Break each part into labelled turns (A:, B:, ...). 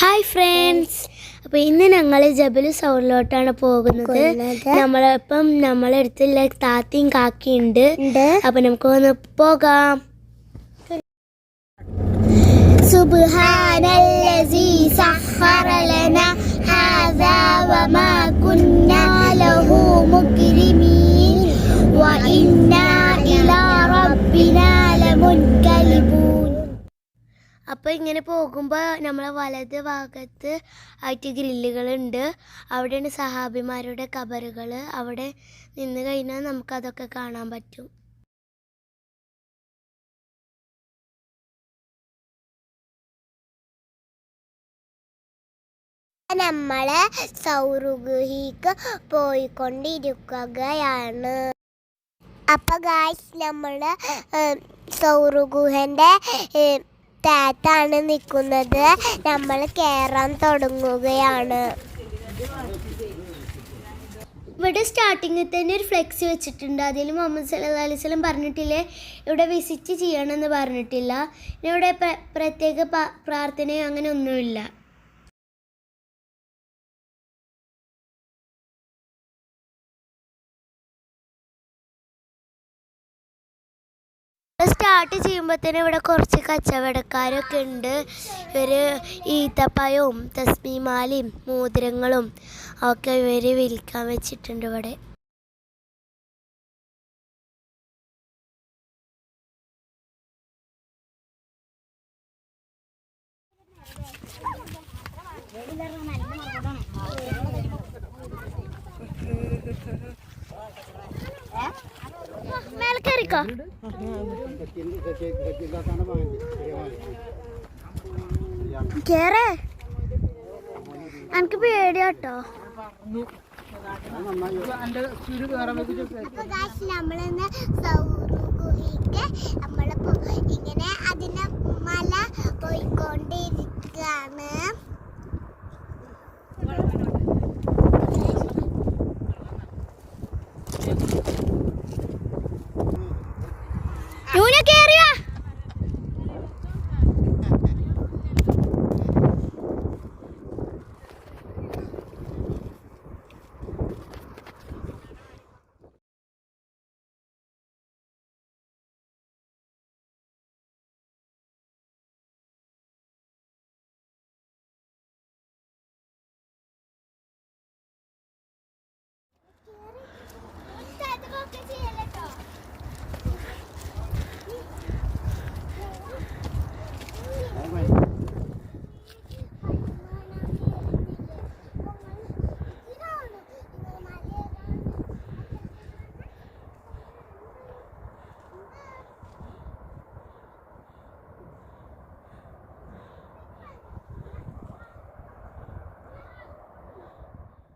A: Hi friends, അപ്പോൾ ഇന്ന് ഞങ്ങൾ ജബൽ സൗറിലോട്ടാണ് പോകുന്നത്. നമ്മളിപ്പം നമ്മളടുത്തുള്ള താത്തയും കാക്കിയുണ്ട്. അപ്പോൾ നമുക്ക് ഒന്ന് പോകാം. സുബ്ഹാനല്ലസീ സഖറ ലനാ ഹാദാ വമാ കുന്നാ ലഹു മുഖ്രിമീൻ വഇന്നാ ഇലാ റബ്ബിനാ ലമുൻകലിബൂൻ. അപ്പോൾ ഇങ്ങനെ പോകുമ്പോൾ നമ്മളെ വലത് ഭാഗത്ത് ആയിട്ട് ഗ്രില്ലുകളുണ്ട്. അവിടെയാണ് സഹാബിമാരുടെ ഖബറുകൾ. അവിടെ നിന്ന് കഴിഞ്ഞാൽ നമുക്കതൊക്കെ കാണാൻ പറ്റും. നമ്മൾ സൗറുഗുഹിക്ക് പോയിക്കൊണ്ടിരിക്കുകയാണ്. അപ്പോൾ ഗായ്സ്, നമ്മൾ സൗറുഗുഹൻ്റെ താത്താണ് നിൽക്കുന്നത്. നമ്മൾ കയറാൻ തുടങ്ങുകയാണ്. ഇവിടെ സ്റ്റാർട്ടിങ്ങിൽ തന്നെ ഒരു ഫ്ലെക്സ് വെച്ചിട്ടുണ്ട്. അതിൽ മുഹമ്മദ് സല്ലല്ലാഹു അലൈഹി വസല്ലം പറഞ്ഞിട്ടില്ലേ, ഇവിടെ വിസിറ്റ് ചെയ്യണമെന്ന് പറഞ്ഞിട്ടില്ല. ഇവിടെ പ്രത്യേക പ്രാർത്ഥനയോ അങ്ങനെ ഒന്നുമില്ല. സ്റ്റാർട്ട് ചെയ്യുമ്പോൾ തന്നെ ഇവിടെ കുറച്ച് കച്ചവടക്കാരൊക്കെ ഉണ്ട്. ഇവർ ഈത്തപ്പഴവും തസ്ബീമാലയും മോതിരങ്ങളും ഒക്കെ ഇവർ വിൽക്കാൻ വെച്ചിട്ടുണ്ട് ഇവിടെ. മേൽക്കറിക്കോ കേറേ, എനിക്ക് പേടിയാട്ടോ. നമ്മളിന്ന് സൗറുഗുഹിക്ക് നമ്മളിപ്പോ ഇങ്ങനെ അതിന്റെ മല പോയിക്കൊണ്ടിരിക്കുകയാണ്.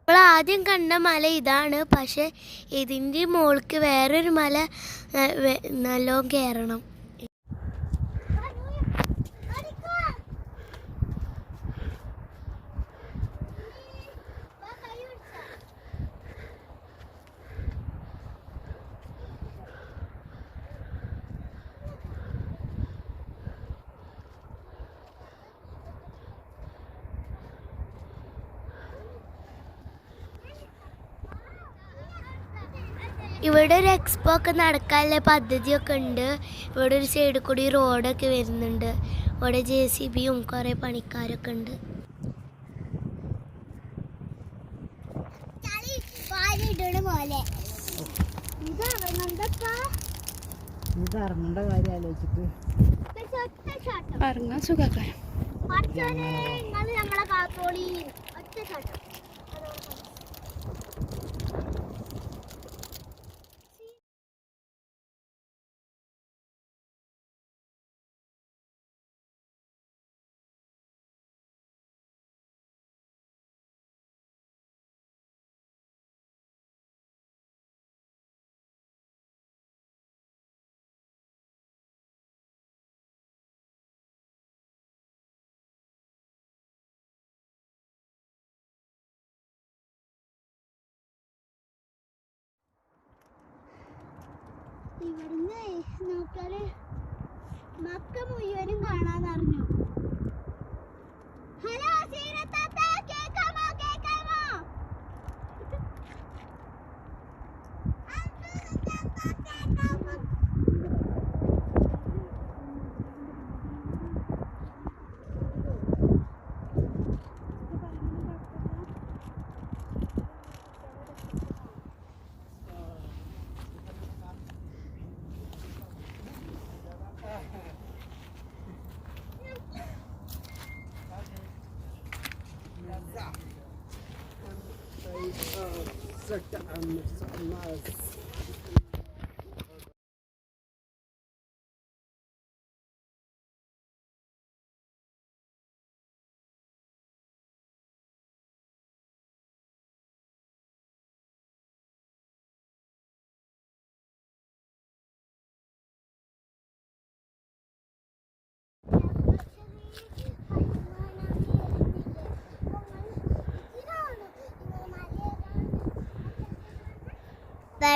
A: നമ്മൾ ആദ്യം കണ്ട മല ഇതാണ്. പക്ഷെ ഇതിൻ്റെ മുകൾക്ക് വേറൊരു മല നല്ലോണം കയറണം. ഇവിടെ ഒരു എക്സ്പോ ഒക്കെ നടക്കാനുള്ള പദ്ധതിയൊക്കെ ഉണ്ട്. ഇവിടെ ഒരു സൈഡിൽ കൂടി റോഡൊക്കെ വരുന്നുണ്ട്. ഇവിടെ JCBയും കുറേ പണിക്കാരൊക്കെ ഉണ്ട്. ഇറങ്ങാൻ സുഖക്കാരം. ഇവിടുന്ന് നോക്കിയാല് മക്ക മുഴുവനും കാണാൻ അറിഞ്ഞു. ഹലോ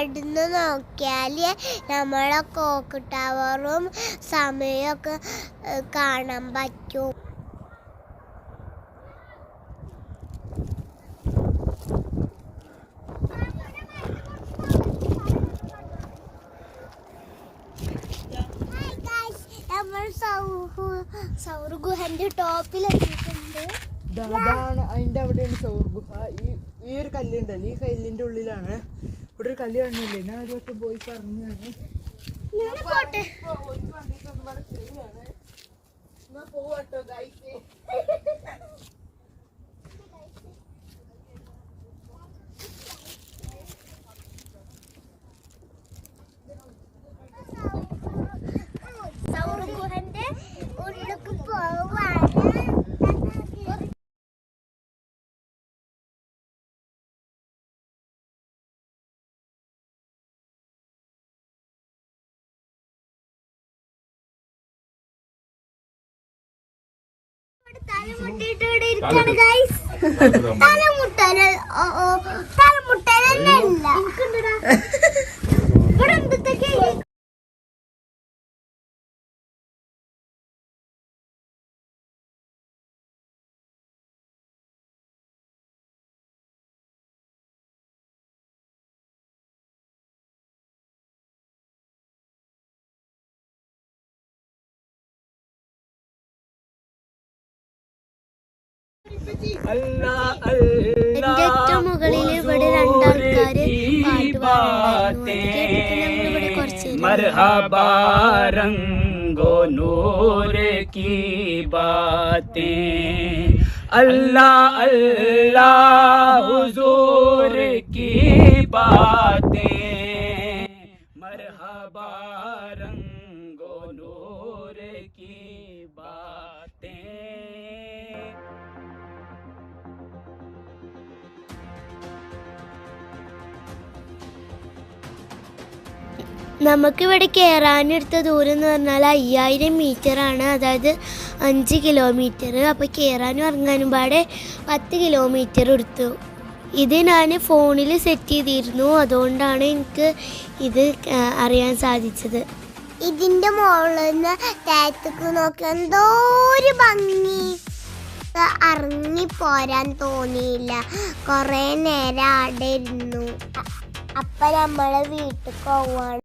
A: ഇവിടുന്ന് നോക്കിയാല് നമ്മളെ ക്ലോക്ക് ടവറും സമയമൊക്കെ കാണാൻ പറ്റും. നമ്മൾ സൗർ ഗുഹന്റെ ടോപ്പിലെത്തിയിട്ടുണ്ട്.
B: അതാണ് അതിന്റെ അവിടെയാണ് സൗർ ഗുഹ. ഈ ഒരു കല്ലുണ്ടല്ലോ, ഈ കല്ലിന്റെ ഉള്ളിലാണ്. ഇവിടെ ഒരു കല്ല് കാണില്ലേ, ഞാൻ ഒരു വട്ടം പോയി പറഞ്ഞാണ്. പോവാട്ടോ ഗൈസ്.
A: സൗർ ഗുഹന്റെ ഉള്ളിലേക്ക് പോവാണ്. തലമുട്ടിട്ടോടെ ഇരിക്കാണ് ഗൈസ്. തലമുട്ടലല്ല ഇവിടെ എന്തൊക്കെ എന്റെ ഏറ്റവും മുകളിൽ ഇവിടെ രണ്ടാൾക്കാര് പാട്ട് പാടുന്നുണ്ട്. കുറച്ച്
C: मरहबा रंगो नूर की बातें, अल्लाह अल्लाह हुजूर की बातें, मरहबा रंगो नूर की बातें.
A: നമുക്കിവിടെ കയറാനെടുത്ത ദൂരം എന്ന് പറഞ്ഞാൽ 5000 മീറ്ററാണ്, അതായത് 5 കിലോമീറ്റർ. അപ്പോൾ കയറാനും ഇറങ്ങാനും പാടെ 10 കിലോമീറ്റർ എടുത്തു. ഇത് ഞാൻ ഫോണിൽ സെറ്റ് ചെയ്തിരുന്നു, അതുകൊണ്ടാണ് എനിക്ക് ഇത് അറിയാൻ സാധിച്ചത്. ഇതിൻ്റെ മുകളിൽ നിന്ന് താഴത്തേക്ക് നോക്കിയാൽ എന്തോ ഒരു ഭംഗി. ഇറങ്ങിപ്പോരാൻ തോന്നിയില്ല, കുറേ നേരം അവിടെ ഇരുന്നു. അപ്പം നമ്മൾ വീട്ടിൽ പോവാണ്.